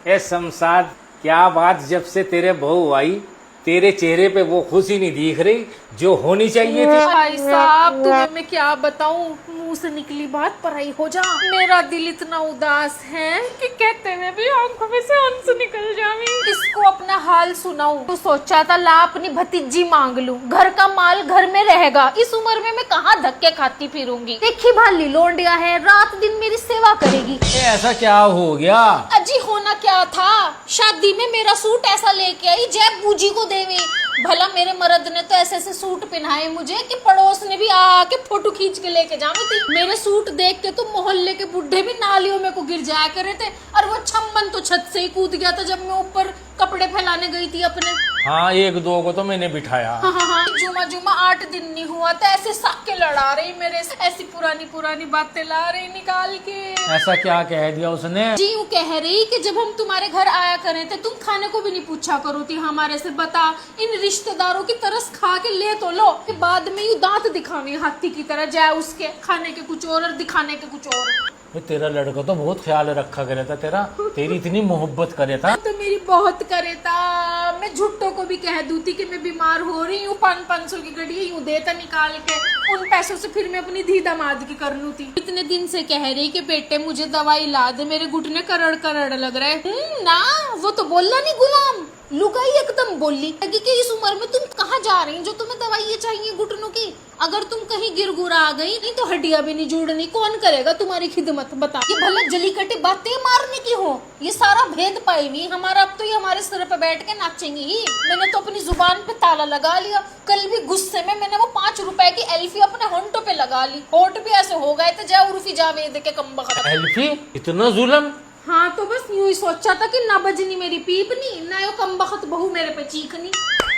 ए शमशाद, क्या बात, जब से तेरे बहू आई तेरे चेहरे पे वो खुशी नहीं दिख रही जो होनी चाहिए थी। भाई साहब तुम्हें मैं क्या बताऊं, मुंह से निकली बात पराई हो जा। मेरा दिल इतना उदास है कि कहते हुए भी आंखों में से आंसू निकल जावे। इसको अपना हाल सुनाऊं तो सोचा था ला अपनी भतीजी मांग लूं, घर का माल घर में रहेगा। इस उम्र में मैं कहाँ धक्के खाती फिरूंगी। देखी भाली लोंडिया है, रात दिन मेरी सेवा करेगी। ऐसा क्या हो गया? अजी होना क्या था, शादी में मेरा सूट ऐसा लेके आई जय बूजी को देवे। भला मेरे मर्द ने तो ऐसे ऐसे सूट पहनाए मुझे कि पड़ोस ने भी आके फोटो खींच के लेके जावे थी। मेरे सूट देख के तो मोहल्ले के बुढ़े भी नालियों में को गिर जाया करे थे। और वो छम्मन तो छत से ही कूद गया था जब मैं ऊपर कपड़े फैलाने गई थी अपने। हाँ, एक दो को तो मैंने बिठाया। हाँ, जुमा जुमा 8 दिन नहीं हुआ था ऐसे साके लड़ा रही मेरे से, ऐसी पुरानी पुरानी बातें ला रही निकाल के। ऐसा क्या कह दिया उसने? जी यूँ कह रही कि जब हम तुम्हारे घर आया करें थे तुम खाने को भी नहीं पूछा करो थी हमारे से। बता, इन रिश्तेदारों की तरस खा के ले तो लो, कि बाद में यूँ दांत दिखावे हाथी की तरह, जाए उसके खाने के कुछ और दिखाने के कुछ और। तेरा लड़का तो बहुत ख्याल रखा करे था तेरा, तेरी इतनी मोहब्बत करे था। तो मेरी बहुत करे था। मैं झुट्टो को भी कह दूती कि मैं बीमार हो रही हूँ, 500 की घड़ी यूँ देता निकाल के, उन पैसों से फिर मैं अपनी धी दामाद की कर लूँ थी। इतने दिन से कह रही कि बेटे मुझे दवाई ला दे, मेरे घुटने करड़ करड़ लग रहे। ना, वो तो बोलना नहीं गुलाम, लुगाई एकदम बोली कि इस उम्र में तुम कहाँ जा रही जो तुम्हें दवाई चाहिए घुटनों की। अगर तुम कहीं गिर गुरा आ गई नहीं तो हड्डियां भी नहीं जुड़नी, कौन करेगा तुम्हारी खिदमत बता। ये भला जली कटी बातें मारने की हो, ये सारा भेद पाई हुई हमारा। अब तो ये हमारे सिर पे बैठ के नाचेंगी ही। मैंने तो अपनी जुबान पे ताला लगा लिया। कल भी गुस्से में मैंने वो 5 रुपए की एल्फी अपने होंठों पे लगा ली, होंठ भी ऐसे हो गए थे जय उर्फी जावेद के कमबख्त। एल्फी, इतना जुल्म? हाँ, तो बस यूं ही सोचा था कि ना बजनी मेरी पीपनी, ना यो कमबख्त बहू मेरे पे चीखनी।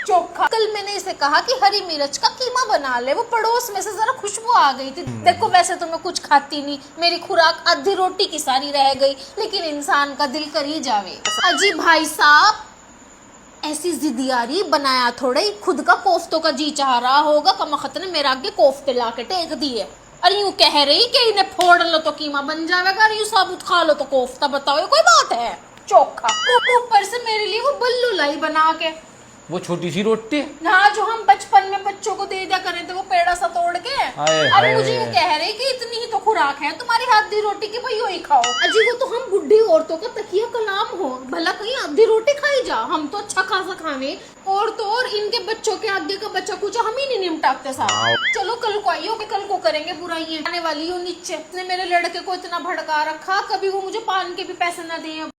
चोखा। कल मैंने इसे कहा कि हरी मिर्च का कीमा बना ले, वो पड़ोस में से जरा खुशबू आ गई थी। देखो वैसे तो मैं कुछ खाती नहीं, मेरी खुराक आधी रोटी की सारी रह गई, लेकिन इंसान का दिल कर ही जावे। अजी भाई साहब, ऐसी जिदियारी बनाया थोड़े ही, खुद का कोफ्तों का जी चाह रहा होगा, कमबख्त ने मेरे आगे कोफ्ते ला के टेक दिए। अरे यूं कह रही कि इन्हें फोड़ लो तो कीमा बन जाएगा, यूं साबुत खा लो तो कोफ्ता। बताओ ये कोई बात है? चोखा। ऊपर से मेरे लिए वो बल्लू लाई बना के, वो छोटी सी रोटी। हाँ, जो हम बचपन में बच्चों को दे दिया करे थे, वो पेड़ा सा तोड़ के। अरे मुझे यूँ कह रहे कि इतनी ही तो खुराक है तुम्हारी हाथ दी रोटी की, भाई वही खाओ। अजी वो तो हम बुढ़ी औरतों का तकिया कलाम हो, भला कहीं आधी रोटी खाई जा, हम तो अच्छा खासा खावे। और तो और इनके बच्चों के आगे का बच्चा कुछ हम ही नहीं निपटाते साहब। चलो कल को आइयो, कल को करेंगे बुराइयां। आने वाली हो नीचे ने मेरे लड़के को इतना भड़का रखा, कभी वो मुझे पान के भी पैसे न दिए।